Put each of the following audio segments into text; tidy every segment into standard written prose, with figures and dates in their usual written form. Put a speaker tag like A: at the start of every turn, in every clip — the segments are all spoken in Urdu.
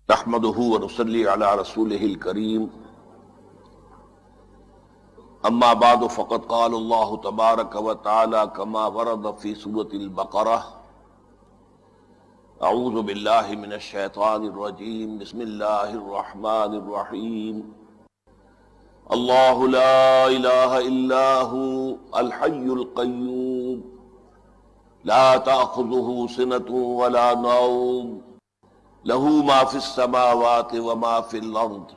A: نحمده ونصلي على رسوله الكريم اما بعد فقد قال الله تبارك وتعالى كما ورد في سورة البقرة اعوذ بالله من الشيطان الرجيم بسم الله الرحمن الرحيم الله لا اله الا هو الحي القيوم لا تأخذه سنة ولا نوم له ما في السماوات وما في الأرض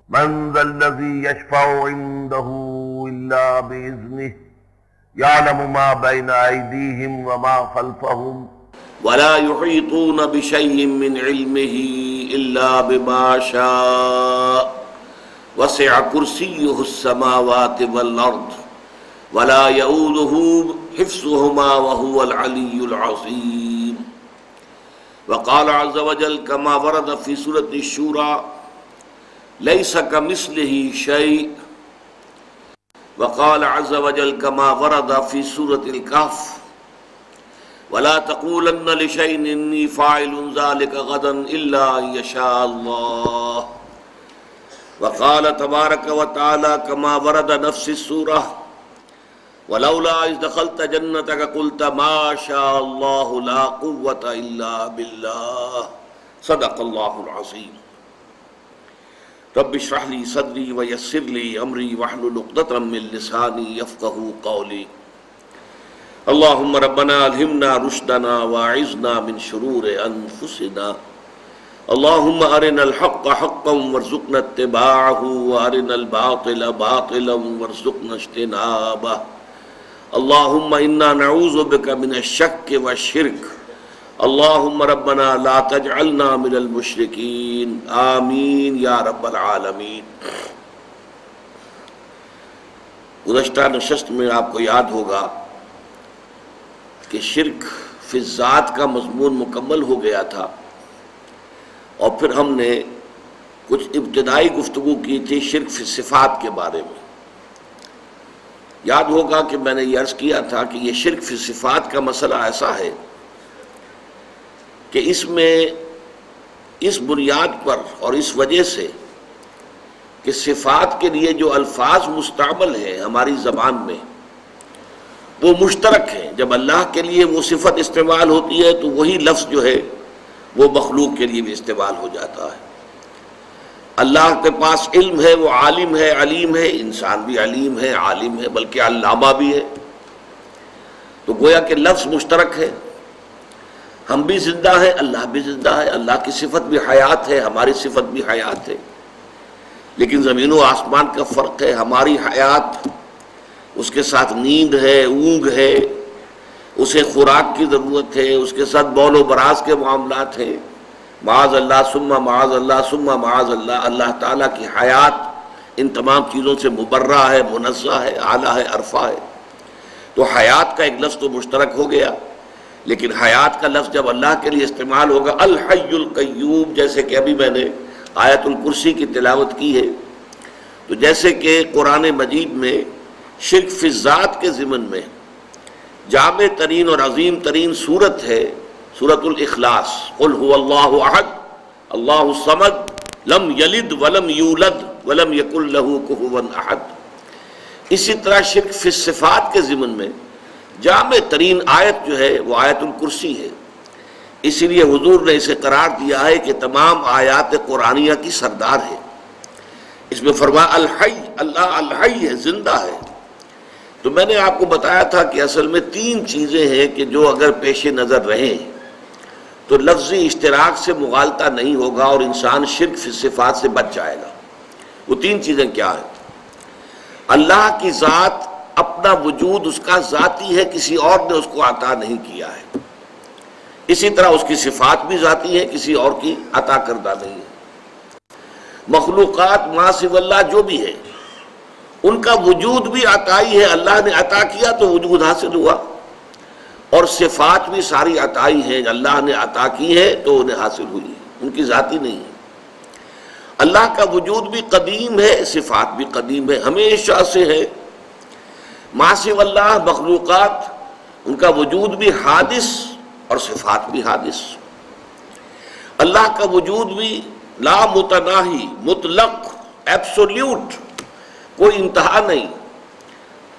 A: من ذا الذي يشفع عنده إلا بإذنه يعلم ما بين أيديهم وما خلفهم ولا يحيطون بشيء من علمه إلا بما شاء وسع كرسيه السماوات والأرض ولا يؤوده حفظهما وهو العلي العظيم وقال عز وجل كما ورد في سورة الشورى ليس كمثله شيء وقال عز وجل كما ورد في سورة الكهف ولا تقولن لشيء إني فاعل ذلك غدا إلا أن يشاء الله وقال تبارك وتعالى كما ورد نفس السورة ولولا إذ دخلت جنتك قلت ما شاء الله لا قوة إلا بالله صدق الله العظيم رب اشرح لي صدري ويسر لي أمري واحلل عقدة من لساني يفقهوا قولي اللهم ربنا ألهمنا رشدنا واعذنا من شرور أنفسنا اللهم أرنا الحق حقا وارزقنا اتباعه وأرنا الباطل باطلا وارزقنا اجتنابه اللهم انا نعوذ بك من الشك والشرك اللهم ربنا لا تجعلنا من المشركين آمین یا رب العالمین۔ گزشتہ نشست میں آپ کو یاد ہوگا کہ شرک فی الذات کا مضمون مکمل ہو گیا تھا، اور پھر ہم نے کچھ ابتدائی گفتگو کی تھی شرک فی الصفات کے بارے میں۔ یاد ہوگا کہ میں نے یہ عرض کیا تھا کہ یہ شرک فی صفات کا مسئلہ ایسا ہے کہ اس میں اس بنیاد پر اور اس وجہ سے کہ صفات کے لیے جو الفاظ مستعمل ہیں ہماری زبان میں وہ مشترک ہیں۔ جب اللہ کے لیے وہ صفت استعمال ہوتی ہے تو وہی لفظ جو ہے وہ مخلوق کے لیے بھی استعمال ہو جاتا ہے۔ اللہ کے پاس علم ہے، وہ عالم ہے، علیم ہے، انسان بھی علیم ہے، عالم ہے، بلکہ علامہ بھی ہے، تو گویا کہ لفظ مشترک ہے۔ ہم بھی زندہ ہیں، اللہ بھی زندہ ہے، اللہ کی صفت بھی حیات ہے، ہماری صفت بھی حیات ہے، لیکن زمین و آسمان کا فرق ہے۔ ہماری حیات اس کے ساتھ نیند ہے، اونگ ہے، اسے خوراک کی ضرورت ہے، اس کے ساتھ بول و براز کے معاملات ہیں، معاذ اللہ ثم معاذ اللہ ثم معاذ اللہ۔ اللہ تعالیٰ کی حیات ان تمام چیزوں سے مبرہ ہے، منزہ ہے، اعلیٰ ہے، عرفہ ہے۔ تو حیات کا ایک لفظ تو مشترک ہو گیا، لیکن حیات کا لفظ جب اللہ کے لیے استعمال ہوگا الحی القیوم، جیسے کہ ابھی میں نے آیت الکرسی کی تلاوت کی ہے، تو جیسے کہ قرآن مجید میں شرک فی الذات کے ضمن میں جامع ترین اور عظیم ترین صورت ہے سورۃ الاخلاص، قل هو اللہ احد اللہ الصمد لم یلد ولم یولد ولم یکن له کفوا احد۔ اسی طرح شرک فی الصفات کے ضمن میں جامع ترین آیت جو ہے وہ آیت الکرسی ہے، اسی لیے حضور نے اسے قرار دیا ہے کہ تمام آیات قرآنیہ کی سردار ہے۔ اس میں فرمایا الحی، اللہ الحی ہے، زندہ ہے۔ تو میں نے آپ کو بتایا تھا کہ اصل میں تین چیزیں ہیں کہ جو اگر پیش نظر رہیں تو لفظی اشتراک سے مغالطہ نہیں ہوگا اور انسان شرک فی صفات سے بچ جائے گا۔ وہ تین چیزیں کیا ہیں؟ اللہ کی ذات، اپنا وجود اس کا ذاتی ہے، کسی اور نے اس کو عطا نہیں کیا ہے۔ اسی طرح اس کی صفات بھی ذاتی ہیں، کسی اور کی عطا کردہ نہیں ہے۔ مخلوقات ما سوی اللہ جو بھی ہے ان کا وجود بھی عطائی ہے، اللہ نے عطا کیا تو وجود حاصل ہوا، اور صفات بھی ساری عطائی ہیں، اللہ نے عطا کی ہے تو انہیں حاصل ہوئی ہے، ان کی ذاتی نہیں ہے۔ اللہ کا وجود بھی قدیم ہے، صفات بھی قدیم ہے، ہمیشہ سے ہے۔ ما سوی اللہ مخلوقات ان کا وجود بھی حادث اور صفات بھی حادث۔ اللہ کا وجود بھی لا متناہی، مطلق، ایبسولیوٹ، کوئی انتہا نہیں،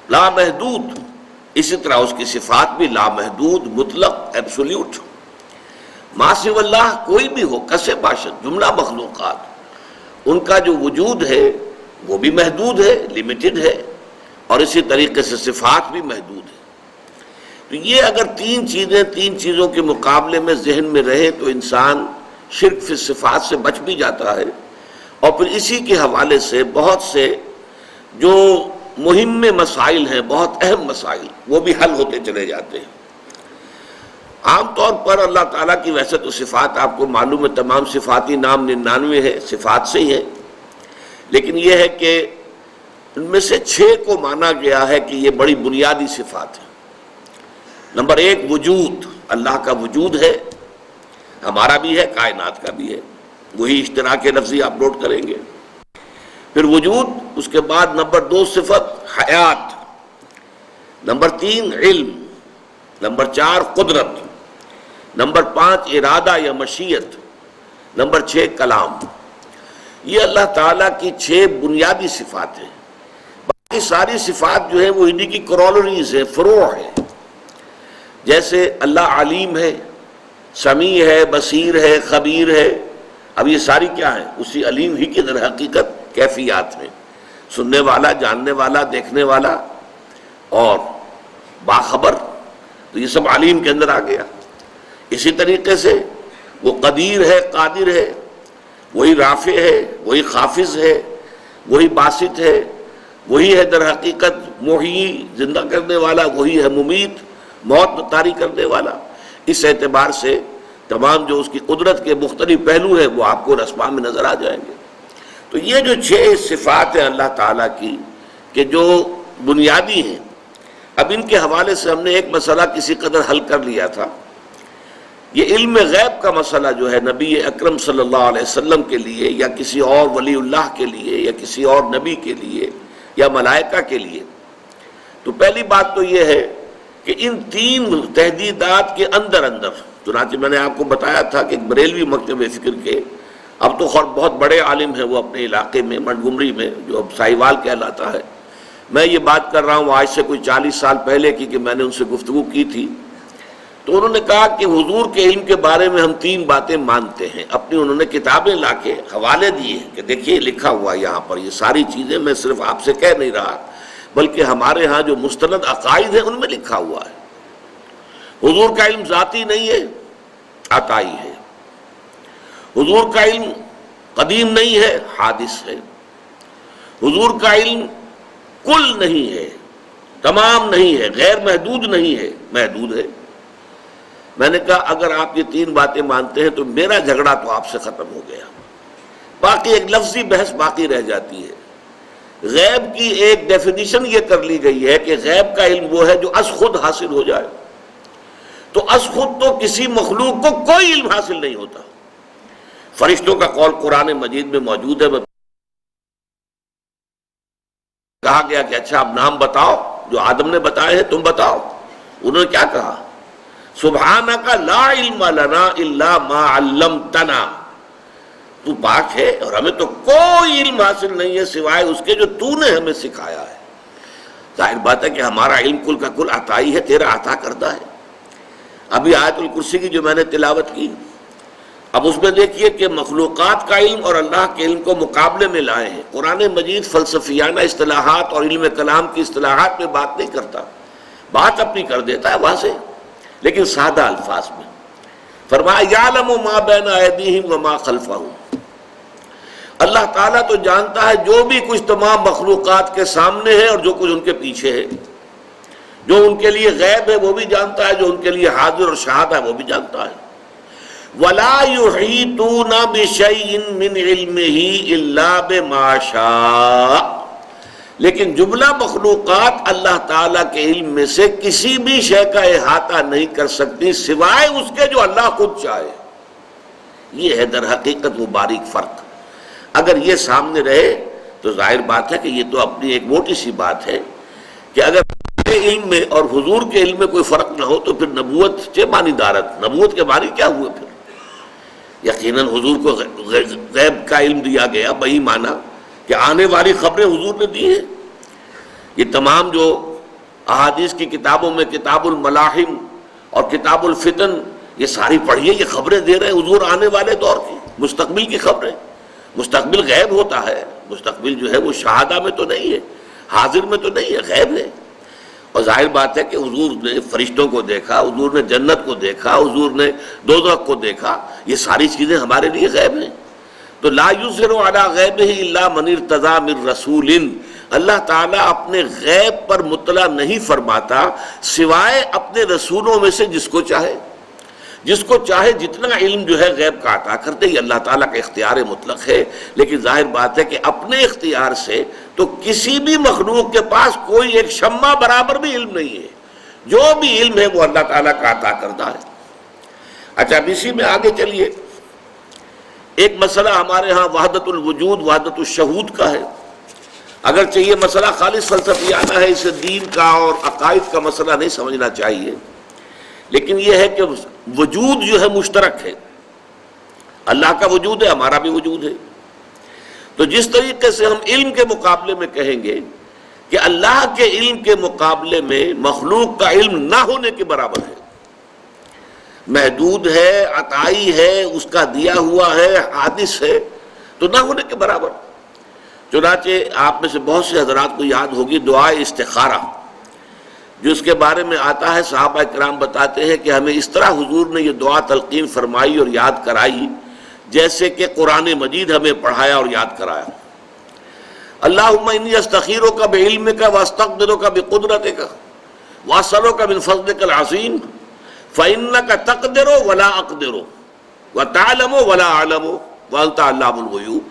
A: لا محدود. اسی طرح اس کی صفات بھی لا محدود، مطلق، ایبسولیوٹ. ما سوی اللہ کوئی بھی ہو، کسے باشد، جملہ مخلوقات، ان کا جو وجود ہے وہ بھی محدود ہے، لمیٹڈ ہے، اور اسی طریقے سے صفات بھی محدود ہے. تو یہ اگر تین چیزوں کے مقابلے میں ذہن میں رہے تو انسان شرک فی صفات سے بچ بھی جاتا ہے، اور پھر اسی کے حوالے سے بہت سے جو مہم مسائل ہیں، بہت اہم مسائل، وہ بھی حل ہوتے چلے جاتے ہیں. عام طور پر اللہ تعالیٰ کی ویسے تو صفات آپ کو معلوم ہے، تمام صفاتی نام 99 ہے، صفات سے ہی ہے، لیکن یہ ہے کہ ان میں سے 6 کو مانا گیا ہے کہ یہ بڑی بنیادی صفات ہیں. نمبر 1 وجود، اللہ کا وجود ہے، ہمارا بھی ہے، کائنات کا بھی ہے، وہی اشتراک لفظی آپ نوٹ کریں گے. پھر وجود، اس کے بعد نمبر 2 صفت حیات، نمبر 3 علم، نمبر 4 قدرت، نمبر 5 ارادہ یا مشیت، نمبر 6 کلام. یہ اللہ تعالیٰ کی 6 بنیادی صفات ہیں. باقی ساری صفات جو ہے وہ انہی کی کرولریز ہیں، فروع ہیں. جیسے اللہ علیم ہے، سمیع ہے، بصیر ہے، خبیر ہے. اب یہ ساری کیا ہیں؟ اسی علیم ہی کی در حقیقت کیفیات ہیں. سننے والا، جاننے والا، دیکھنے والا اور باخبر، تو یہ سب علیم کے اندر آ گیا. اسی طریقے سے وہ قدیر ہے، قادر ہے، وہی رافع ہے، وہی خافض ہے، وہی باسط ہے، وہی ہے در حقیقت محیی، زندہ کرنے والا، وہی ہے ممیت، موت طاری کرنے والا. اس اعتبار سے تمام جو اس کی قدرت کے مختلف پہلو ہیں وہ آپ کو اسماء میں نظر آ جائیں گے. تو یہ جو 6 صفات ہیں اللہ تعالیٰ کی کہ جو بنیادی ہیں، اب ان کے حوالے سے ہم نے ایک مسئلہ کسی قدر حل کر لیا تھا. یہ علم غیب کا مسئلہ جو ہے نبی اکرم صلی اللہ علیہ وسلم کے لیے یا کسی اور ولی اللہ کے لیے یا کسی اور نبی کے لیے یا ملائکہ کے لیے، تو پہلی بات تو یہ ہے کہ ان 3 تحدیدات کے اندر چنانچہ میں نے آپ کو بتایا تھا کہ بریلوی مکتب فکر کے، اب تو خود بہت بڑے عالم ہیں وہ اپنے علاقے میں، منٹگمری میں، جو اب سائیوال کہلاتا ہے. میں یہ بات کر رہا ہوں آج سے کوئی 40 سال پہلے کی کہ میں نے ان سے گفتگو کی تھی. تو انہوں نے کہا کہ حضور کے علم کے بارے میں ہم 3 باتیں مانتے ہیں. اپنی انہوں نے کتابیں لا کے حوالے دیے کہ دیکھیے لکھا ہوا یہاں پر یہ ساری چیزیں، میں صرف آپ سے کہہ نہیں رہا بلکہ ہمارے ہاں جو مستند عقائد ہیں ان میں لکھا ہوا ہے. حضور کا علم ذاتی نہیں ہے، عطائی ہے. حضور کا علم قدیم نہیں ہے، حادث ہے. حضور کا علم کل نہیں ہے، تمام نہیں ہے، غیر محدود نہیں ہے، محدود ہے. میں نے کہا اگر آپ یہ 3 باتیں مانتے ہیں تو میرا جھگڑا تو آپ سے ختم ہو گیا. باقی ایک لفظی بحث باقی رہ جاتی ہے. غیب کی ایک ڈیفینیشن یہ کر لی گئی ہے کہ غیب کا علم وہ ہے جو از خود حاصل ہو جائے. تو از خود تو کسی مخلوق کو کوئی علم حاصل نہیں ہوتا. فرشتوں کا قول قرآن مجید میں موجود ہے. کہا گیا کہ اچھا اب نام بتاؤ جو آدم نے بتائے ہیں، تم بتاؤ. انہوں نے کیا کہا؟ سبحانک لا علم لنا الا ما علمتنا، تو پاک ہے اور ہمیں تو کوئی علم حاصل نہیں ہے سوائے اس کے جو تو نے ہمیں سکھایا ہے. ظاہر بات ہے کہ ہمارا علم کل کا کل عطائی ہے، تیرا عطا کردہ ہے. ابھی آیت الکرسی کی جو میں نے تلاوت کی، اب اس میں دیکھیے کہ مخلوقات کا علم اور اللہ کے علم کو مقابلے میں لائے ہیں. قرآن مجید فلسفیانہ اصطلاحات اور علم کلام کی اصطلاحات میں بات نہیں کرتا، بات اپنی کر دیتا ہے واضح لیکن سادہ الفاظ میں. فرمایا یعلم ما بین ایدیہم وما خلفہم، اللہ تعالیٰ تو جانتا ہے جو بھی کچھ تمام مخلوقات کے سامنے ہے اور جو کچھ ان کے پیچھے ہے. جو ان کے لیے غیب ہے وہ بھی جانتا ہے، جو ان کے لیے حاضر اور شاہد ہے وہ بھی جانتا ہے. وَلَا يُحِيطُونَ بِشَيْءٍ مِّنْ عِلْمِهِ إِلَّا بِمَا شَاءَ، لیکن جملہ مخلوقات اللہ تعالیٰ کے علم میں سے کسی بھی شے کا احاطہ نہیں کر سکتی سوائے اس کے جو اللہ خود چاہے. یہ ہے در حقیقت وہ باریک فرق. اگر یہ سامنے رہے تو ظاہر بات ہے کہ یہ تو اپنی ایک موٹی سی بات ہے کہ اگر علم میں اور حضور کے علم میں کوئی فرق نہ ہو تو پھر نبوت چے معنی دارت، نبوت کے معنی کیا ہوئے پھر؟ یقیناً حضور کو غیب کا علم دیا گیا، وہی مانا کہ آنے والی خبریں حضور نے دی ہیں۔ یہ تمام جو احادیث کی کتابوں میں کتاب الملاحم اور کتاب الفتن، یہ ساری پڑھیے، یہ خبریں دے رہے ہیں حضور آنے والے دور کی، مستقبل کی خبریں۔ مستقبل غیب ہوتا ہے، مستقبل جو ہے وہ شہادہ میں تو نہیں ہے، حاضر میں تو نہیں ہے، غیب ہے۔ اور ظاہر بات ہے کہ حضور نے فرشتوں کو دیکھا، حضور نے جنت کو دیکھا، حضور نے دوزخ کو دیکھا، یہ ساری چیزیں ہمارے لیے غیب ہیں۔ تو لا یظہر علی غیبہ الا من ارتضی من رسول، اللہ تعالیٰ اپنے غیب پر مطلع نہیں فرماتا سوائے اپنے رسولوں میں سے جس کو چاہے۔ جس کو چاہے جتنا علم جو ہے غیب کا عطا کرتے، یہ اللہ تعالیٰ کا اختیار مطلق ہے، لیکن ظاہر بات ہے کہ اپنے اختیار سے تو کسی بھی مخلوق کے پاس کوئی ایک شمع برابر بھی علم نہیں ہے، جو بھی علم ہے وہ اللہ تعالیٰ کا عطا کردہ ہے۔ اچھا، اب اسی میں آگے چلیے، ایک مسئلہ ہمارے ہاں وحدت الوجود وحدت الشہود کا ہے۔ اگرچہ یہ مسئلہ خالص فلسفیانہ ہے، اسے دین کا اور عقائد کا مسئلہ نہیں سمجھنا چاہیے، لیکن یہ ہے کہ وجود جو ہے مشترک ہے، اللہ کا وجود ہے، ہمارا بھی وجود ہے۔ تو جس طریقے سے ہم علم کے مقابلے میں کہیں گے کہ اللہ کے علم کے مقابلے میں مخلوق کا علم نہ ہونے کے برابر ہے، محدود ہے، عطائی ہے، اس کا دیا ہوا ہے، حادث ہے، تو نہ ہونے کے برابر۔ چنانچہ آپ میں سے بہت سے حضرات کو یاد ہوگی دعائے استخارہ، جو اس کے بارے میں آتا ہے، صحابہ کرام بتاتے ہیں کہ ہمیں اس طرح حضور نے یہ دعا تلقین فرمائی اور یاد کرائی جیسے کہ قرآن مجید ہمیں پڑھایا اور یاد کرایا۔ اللہم انی استخیرک بعلمک واستقدرک بقدرتک واسألک من فضلک العظیم فإنک تقدر ولا اقدر وتعلم ولا اعلم وانت علام الغیوب۔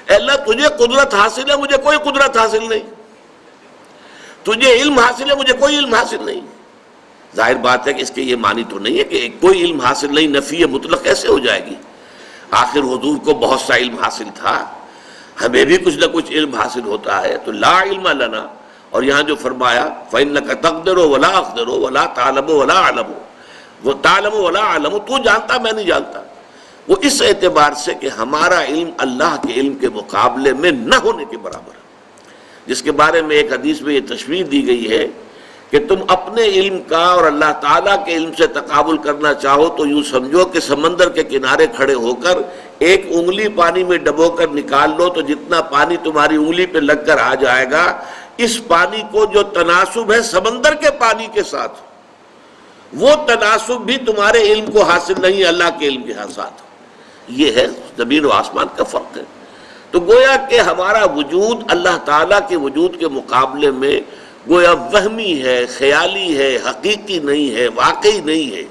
A: اے اللہ، تجھے قدرت حاصل ہے، مجھے کوئی قدرت حاصل نہیں، تجھے علم حاصل ہے، مجھے کوئی علم حاصل نہیں۔ ظاہر بات ہے کہ اس کے یہ معنی تو نہیں ہے کہ کوئی علم حاصل نہیں، نفی مطلق کیسے ہو جائے گی؟ آخر حضور کو بہت سا علم حاصل تھا، ہمیں بھی کچھ نہ کچھ علم حاصل ہوتا ہے۔ تو لا علم لنا، اور یہاں جو فرمایا فإنک تقدر ولا اقدر ولا تعلم ولا اعلم، وہ تعلم ولا اعلم، تو جانتا میں نہیں جانتا، وہ اس اعتبار سے کہ ہمارا علم اللہ کے علم کے مقابلے میں نہ ہونے کے برابر ہے، جس کے بارے میں ایک حدیث میں یہ تشریح دی گئی ہے کہ تم اپنے علم کا اور اللہ تعالیٰ کے علم سے تقابل کرنا چاہو تو یوں سمجھو کہ سمندر کے کنارے کھڑے ہو کر ایک انگلی پانی میں ڈبو کر نکال لو تو جتنا پانی تمہاری انگلی پہ لگ کر آ جائے گا، اس پانی کو جو تناسب ہے سمندر کے پانی کے ساتھ، وہ تناسب بھی تمہارے علم کو حاصل نہیں، اللہ کے علم کے ساتھ۔ یہ ہے زمین و آسمان کا فرق ہے۔ تو گویا کہ ہمارا وجود اللہ تعالیٰ کے وجود کے مقابلے میں گویا وہمی ہے، خیالی ہے، حقیقی نہیں ہے، واقعی نہیں ہے۔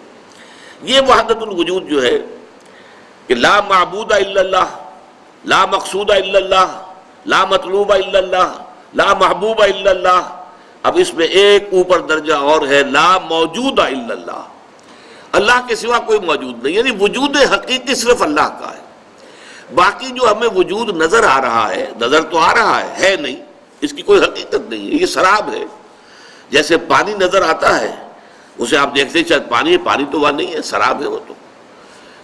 A: یہ وحدت الوجود جو ہے کہ لا معبود الا اللہ، لا مقصود الا اللہ، لا مطلوب الا اللہ، لا محبوب الا اللہ، اب اس میں ایک اوپر درجہ اور ہے، لا موجود الا اللہ، اللہ کے سوا کوئی موجود نہیں، یعنی وجود حقیقی صرف اللہ کا ہے۔ باقی جو ہمیں وجود نظر آ رہا ہے، نظر تو آ رہا ہے نہیں، اس کی کوئی حقیقت نہیں ہے، یہ سراب ہے۔ جیسے پانی نظر آتا ہے، اسے آپ دیکھتے ہیں شاید پانی ہے، پانی تو وہ نہیں ہے، سراب ہے وہ تو۔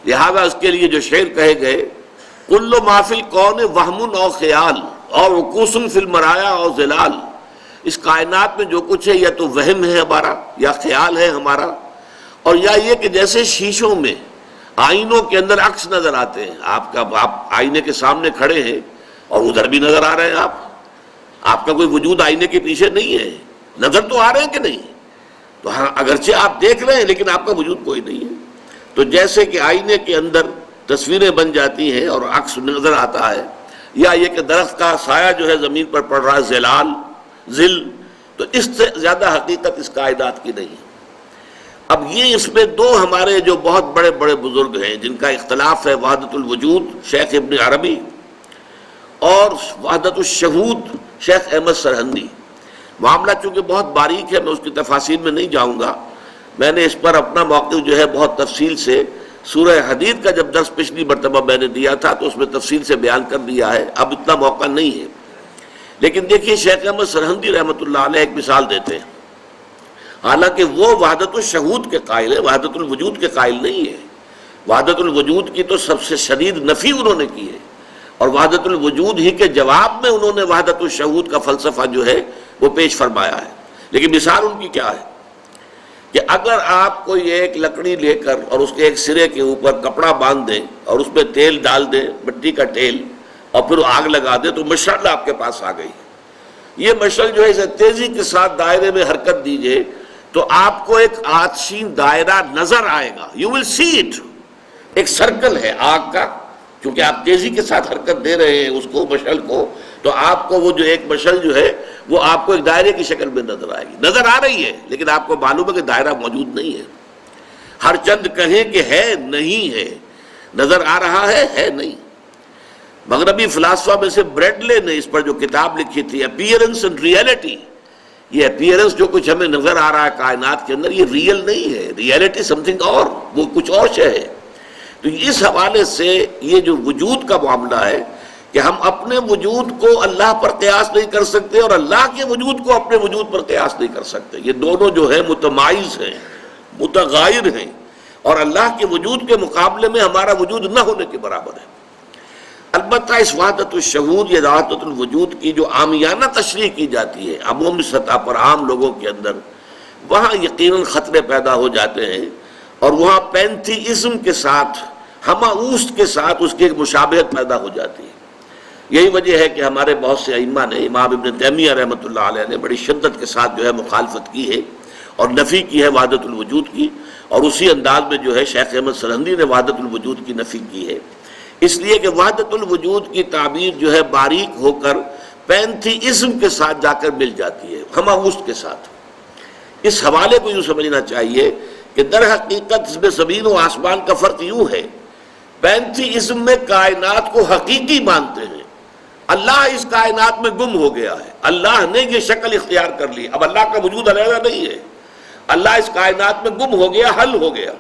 A: لہذا اس کے لیے جو شعر کہے گئے، کل ما فی الکون وہم او خیال اور وقوس فی المرایا او ظلال، اس کائنات میں جو کچھ ہے یا تو وہم ہے ہمارا یا خیال ہے ہمارا، اور یا یہ کہ جیسے شیشوں میں آئینوں کے اندر عکس نظر آتے ہیں، آپ آئینے کے سامنے کھڑے ہیں اور ادھر بھی نظر آ رہے ہیں، آپ کا کوئی وجود آئینے کے پیچھے نہیں ہے، نظر تو آ رہے ہیں کہ نہیں؟ تو ہاں، اگرچہ آپ دیکھ رہے ہیں لیکن آپ کا وجود کوئی نہیں ہے۔ تو جیسے کہ آئینے کے اندر تصویریں بن جاتی ہیں اور عکس نظر آتا ہے، یا یہ کہ درخت کا سایہ جو ہے زمین پر پڑ رہا ہے، ظلال، ظل، تو اس سے زیادہ حقیقت اس کائنات کی نہیں ہے۔ اب یہ اس میں دو ہمارے جو بہت بڑے بڑے بزرگ ہیں جن کا اختلاف ہے، وحدت الوجود شیخ ابن عربی اور وحدت الشہود شیخ احمد سرہندی۔ معاملہ چونکہ بہت باریک ہے، میں اس کی تفاصیل میں نہیں جاؤں گا، میں نے اس پر اپنا موقف جو ہے بہت تفصیل سے سورہ حدید کا جب درس پچھلی مرتبہ میں نے دیا تھا تو اس میں تفصیل سے بیان کر دیا ہے، اب اتنا موقع نہیں ہے۔ لیکن دیکھیے شیخ احمد سرہندی رحمۃ اللہ علیہ ایک مثال دیتے ہیں، حالانکہ وہ وحدت الشہود کے قائل ہے، وحدت الوجود کے قائل نہیں ہے، وحدت الوجود کی تو سب سے شدید نفی انہوں نے کی ہے، اور وحدت الوجود ہی کے جواب میں انہوں نے وحدت الشہود کا فلسفہ جو ہے وہ پیش فرمایا ہے۔ لیکن مثال ان کی کیا ہے کہ اگر آپ کوئی ایک لکڑی لے کر اور اس کے ایک سرے کے اوپر کپڑا باندھ دیں اور اس میں تیل ڈال دیں، مٹی کا تیل، اور پھر آگ لگا دیں تو مشعل آپ کے پاس آ گئی۔ یہ مشعل جو ہے اسے تیزی کے ساتھ دائرے میں حرکت دیجئے تو آپ کو ایک آتشین دائرہ نظر آئے گا، یو ول سی اٹ، ایک سرکل ہے آگ کا، کیونکہ آپ تیزی کے ساتھ حرکت دے رہے ہیں اس کو، مشعل کو، تو آپ کو وہ جو ایک مشعل جو ہے وہ آپ کو ایک دائرے کی شکل میں نظر آئے گی، نظر آ رہی ہے لیکن آپ کو معلوم ہے کہ دائرہ موجود نہیں ہے۔ ہر چند کہیں کہ ہے نہیں ہے، نظر آ رہا ہے نہیں۔ مغربی فلاسفہ میں سے بریڈلے نے اس پر جو کتاب لکھی تھی اپیئرنس اینڈ ریئلٹی، یہ اپیئرنس جو کچھ ہمیں نظر آ رہا ہے کائنات کے اندر یہ ریئل نہیں ہے، ریئلٹی سم تھنگ اور، وہ کچھ اور شے ہے۔ تو اس حوالے سے یہ جو وجود کا معاملہ ہے کہ ہم اپنے وجود کو اللہ پر قیاس نہیں کر سکتے اور اللہ کے وجود کو اپنے وجود پر قیاس نہیں کر سکتے، یہ دونوں جو ہے متمایز ہیں، متغیر ہیں، اور اللہ کے وجود کے مقابلے میں ہمارا وجود نہ ہونے کے برابر ہے۔ البتہ اس وحدت الشہود یا وحدت الوجود کی جو عامیانہ تشریح کی جاتی ہے عمومی سطح پر عام لوگوں کے اندر، وہاں یقیناً خطرے پیدا ہو جاتے ہیں، اور وہاں پینتھیزم کے ساتھ، ہماوست کے ساتھ اس کی ایک مشابہت پیدا ہو جاتی ہے۔ یہی وجہ ہے کہ ہمارے بہت سے ائمہ نے، امام ابن تیمیہ رحمۃ اللہ علیہ نے بڑی شدت کے ساتھ جو ہے مخالفت کی ہے اور نفی کی ہے وحدت الوجود کی، اور اسی انداز میں جو ہے شیخ احمد سرہندی نے وحدت الوجود کی نفی کی ہے، اس لیے کہ وحدت الوجود کی تعبیر جو ہے باریک ہو کر پینتھیزم کے ساتھ جا کر مل جاتی ہے، ہماوست کے ساتھ۔ اس حوالے کو یوں سمجھنا چاہیے کہ در حقیقت اس میں زمین و آسمان کا فرق یوں ہے، پینتھیزم میں کائنات کو حقیقی مانتے ہیں، اللہ اس کائنات میں گم ہو گیا ہے، اللہ نے یہ شکل اختیار کر لی، اب اللہ کا وجود علیحدہ نہیں ہے، اللہ اس کائنات میں گم ہو گیا، حل ہو گیا،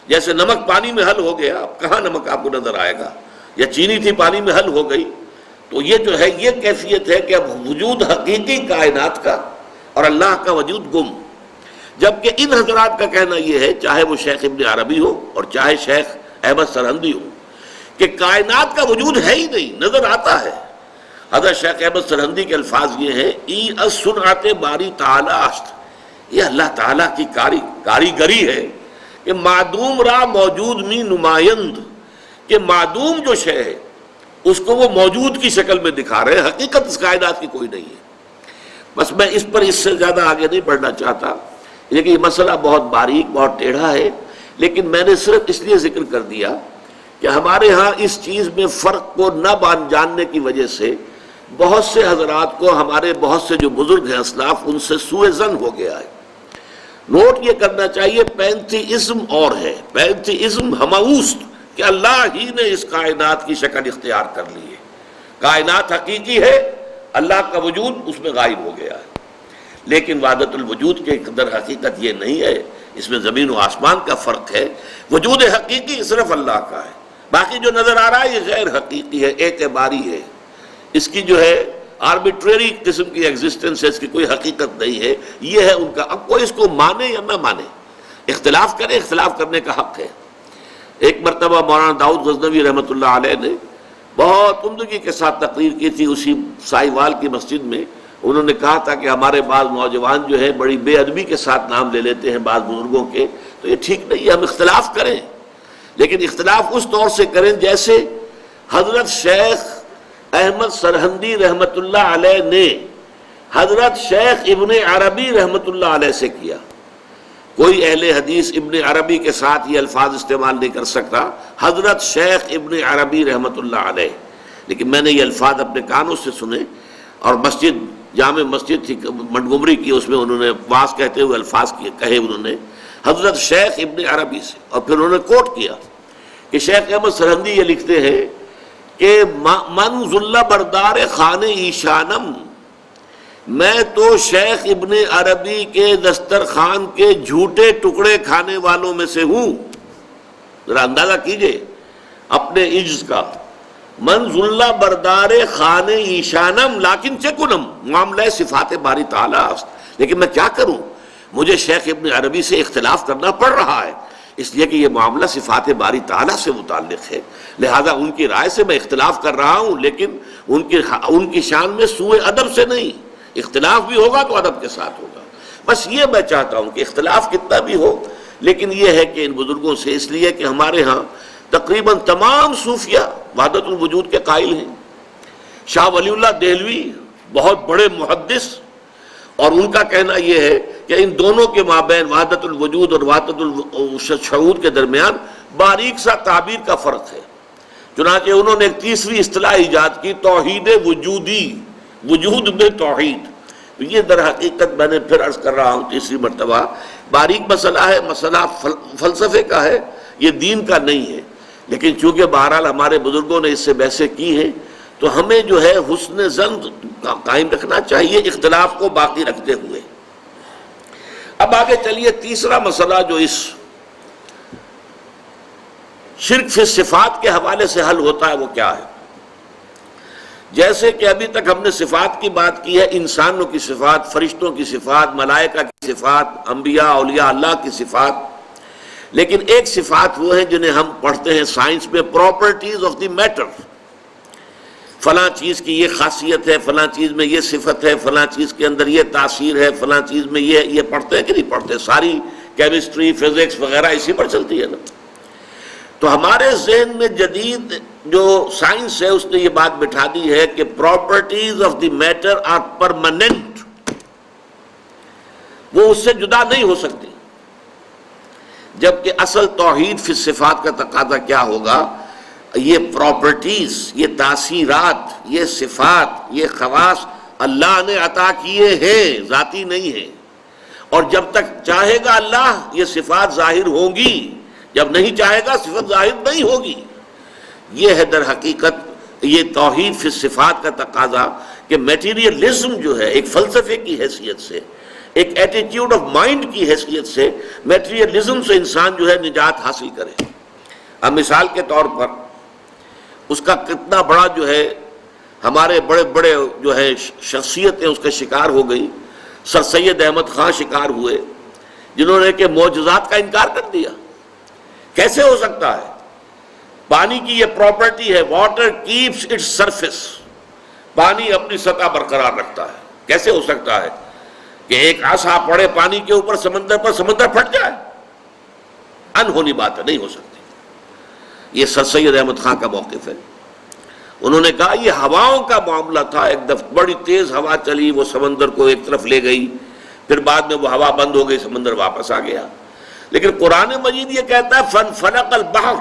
A: جیسے نمک پانی میں حل ہو گیا، اب کہاں نمک آپ کو نظر آئے گا، یا چینی تھی پانی میں حل ہو گئی۔ تو یہ جو ہے یہ کیفیت ہے کہ اب وجود حقیقی کائنات کا اور اللہ کا وجود گم، جبکہ ان حضرات کا کہنا یہ ہے، چاہے وہ شیخ ابن عربی ہو اور چاہے شیخ احمد سرہندی ہو، کہ کائنات کا وجود ہے ہی نہیں، نظر آتا ہے۔ حضرت شیخ احمد سرہندی کے الفاظ یہ ہیں، ای الصنعت باری تعالی است، یہ اللہ تعالیٰ کی کاریگری ہے کہ معدوم را موجود می نمائند، کہ معدوم جو شے ہے اس کو وہ موجود کی شکل میں دکھا رہے ہیں، حقیقت اس کائنات کی کوئی نہیں ہے۔ بس میں اس پر اس سے زیادہ آگے نہیں بڑھنا چاہتا، لیکن یہ مسئلہ بہت باریک، بہت ٹیڑھا ہے، لیکن میں نے صرف اس لیے ذکر کر دیا کہ ہمارے ہاں اس چیز میں فرق کو نہ جاننے کی وجہ سے بہت سے حضرات کو، ہمارے بہت سے جو بزرگ ہیں اسلاف، ان سے سوء ظن ہو گیا ہے۔ نوٹ یہ کرنا چاہیے، پینتھیزم اور ہے، پینتھیزم ہماوست، کہ اللہ ہی نے اس کائنات کی شکل اختیار کر لی ہے، کائنات حقیقی ہے، اللہ کا وجود اس میں غائب ہو گیا ہے۔ لیکن وحدت الوجود کے در حقیقت یہ نہیں ہے، اس میں زمین و آسمان کا فرق ہے، وجود حقیقی صرف اللہ کا ہے، باقی جو نظر آ رہا ہے یہ غیر حقیقی ہے، اعتباری ہے، اس کی جو ہے آربیٹریری قسم کی ایگزسٹنس ہے، اس کی کوئی حقیقت نہیں ہے۔ یہ ہے ان کا، اب کوئی اس کو مانے یا نہ مانے، اختلاف کرے، اختلاف کرنے کا حق ہے۔ ایک مرتبہ مولانا داؤد غزنوی رحمۃ اللہ علیہ نے بہت عمدگی کے ساتھ تقریر کی تھی اسی سائیوال کی مسجد میں۔ انہوں نے کہا تھا کہ ہمارے بعض نوجوان جو ہے بڑی بے ادبی کے ساتھ نام لے لیتے ہیں بعض بزرگوں کے، تو یہ ٹھیک نہیں ہے، ہم اختلاف کریں، لیکن اختلاف اس طور سے کریں جیسے حضرت شیخ احمد سرہندی رحمۃ اللہ علیہ نے حضرت شیخ ابن عربی رحمۃ اللہ علیہ سے کیا۔ کوئی اہل حدیث ابن عربی کے ساتھ یہ الفاظ استعمال نہیں کر سکتا، حضرت شیخ ابن عربی رحمۃ اللہ علیہ، لیکن میں نے یہ الفاظ اپنے کانوں سے سنے، اور مسجد، جامع مسجد تھی منٹگومری کی، اس میں انہوں نے واعظ کہتے ہوئے الفاظ کہے انہوں نے حضرت شیخ ابن عربی سے، اور پھر انہوں نے کوٹ کیا کہ شیخ احمد سرہندی یہ لکھتے ہیں کہ من ذل بردار خان ایشانم، میں تو شیخ ابن عربی کے دسترخوان کے جھوٹے ٹکڑے کھانے والوں میں سے ہوں۔ ذرا اندازہ کیجئے اپنے عجز کا، من ذل بردار خان ایشانم لیکن چکنم، معاملہ صفات باری تعالیٰ، لیکن میں کیا کروں، مجھے شیخ ابن عربی سے اختلاف کرنا پڑ رہا ہے، اس لیے کہ یہ معاملہ صفات باری تعالیٰ سے متعلق ہے، لہذا ان کی رائے سے میں اختلاف کر رہا ہوں، لیکن ان کی شان میں سوء ادب سے نہیں، اختلاف بھی ہوگا تو ادب کے ساتھ ہوگا۔ بس یہ میں چاہتا ہوں کہ اختلاف کتنا بھی ہو، لیکن یہ ہے کہ ان بزرگوں سے، اس لیے کہ ہمارے ہاں تقریباً تمام صوفیہ وحدت الوجود کے قائل ہیں۔ شاہ ولی اللہ دہلوی بہت بڑے محدث، اور ان کا کہنا یہ ہے کہ ان دونوں کے مابین وحدت الوجود اور وحدت الشعور کے درمیان باریک سا تعبیر کا فرق ہے۔ چنانچہ انہوں نے ایک تیسری اصطلاح ایجاد کی، توحید وجودی، وجود میں توحید۔ یہ در حقیقت میں نے پھر عرض کر رہا ہوں تیسری مرتبہ، باریک مسئلہ ہے، مسئلہ فلسفے کا ہے، یہ دین کا نہیں ہے، لیکن چونکہ بہرحال ہمارے بزرگوں نے اس سے بحثیں کی ہیں تو ہمیں جو ہے حسن ظن قائم رکھنا چاہیے اختلاف کو باقی رکھتے ہوئے۔ اب آگے چلیے، تیسرا مسئلہ جو اس شرک فی صفات کے حوالے سے حل ہوتا ہے وہ کیا ہے؟ جیسے کہ ابھی تک ہم نے صفات کی بات کی ہے، انسانوں کی صفات، فرشتوں کی صفات، ملائکہ کی صفات، انبیاء اولیاء اللہ کی صفات، لیکن ایک صفات وہ ہیں جنہیں ہم پڑھتے ہیں سائنس میں، پراپرٹیز آف دی میٹر۔ فلاں چیز کی یہ خاصیت ہے، فلاں چیز میں یہ صفت ہے، فلاں چیز کے اندر یہ تاثیر ہے، فلاں چیز میں یہ پڑھتے ہیں کہ نہیں پڑھتے؟ ساری کیمسٹری، فزکس وغیرہ اسی پر چلتی ہے نا۔ تو ہمارے ذہن میں جدید جو سائنس ہے اس نے یہ بات بٹھا دی ہے کہ properties of the matter are permanent, وہ اس سے جدا نہیں ہو سکتی، جبکہ اصل توحید فی صفات کا تقاضا کیا ہوگا؟ یہ پراپرٹیز، یہ تاثیرات، یہ صفات، یہ خواص اللہ نے عطا کیے ہیں، ذاتی نہیں ہیں، اور جب تک چاہے گا اللہ یہ صفات ظاہر ہوں گی، جب نہیں چاہے گا صفت ظاہر نہیں ہوگی۔ یہ ہے در حقیقت یہ توحید فی صفات کا تقاضا کہ میٹیریلزم جو ہے ایک فلسفے کی حیثیت سے، ایک ایٹیٹیوڈ آف مائنڈ کی حیثیت سے، میٹیریلزم سے انسان جو ہے نجات حاصل کرے۔ اب مثال کے طور پر اس کا کتنا بڑا جو ہے ہمارے بڑے بڑے جو ہے شخصیتیں اس کا شکار ہو گئی۔ سر سید احمد خان شکار ہوئے جنہوں نے کہ معجزات کا انکار کر دیا۔ کیسے ہو سکتا ہے؟ پانی کی یہ پراپرٹی ہے، واٹر کیپس اٹس سرفیس، پانی اپنی سطح برقرار رکھتا ہے۔ کیسے ہو سکتا ہے کہ ایک عصا پڑے پانی کے اوپر سمندر پر، سمندر پھٹ جائے؟ انہونی بات ہے، نہیں ہو سکتی۔ یہ سر سید احمد خان کا موقف ہے۔ انہوں نے کہا یہ ہواؤں کا معاملہ تھا، ایک دفعہ بڑی تیز ہوا چلی، وہ سمندر کو ایک طرف لے گئی، پھر بعد میں وہ ہوا بند ہو گئی، سمندر واپس آ گیا۔ لیکن قرآن مجید یہ کہتا ہے فَانْفَلَقَ الْبَحْرُ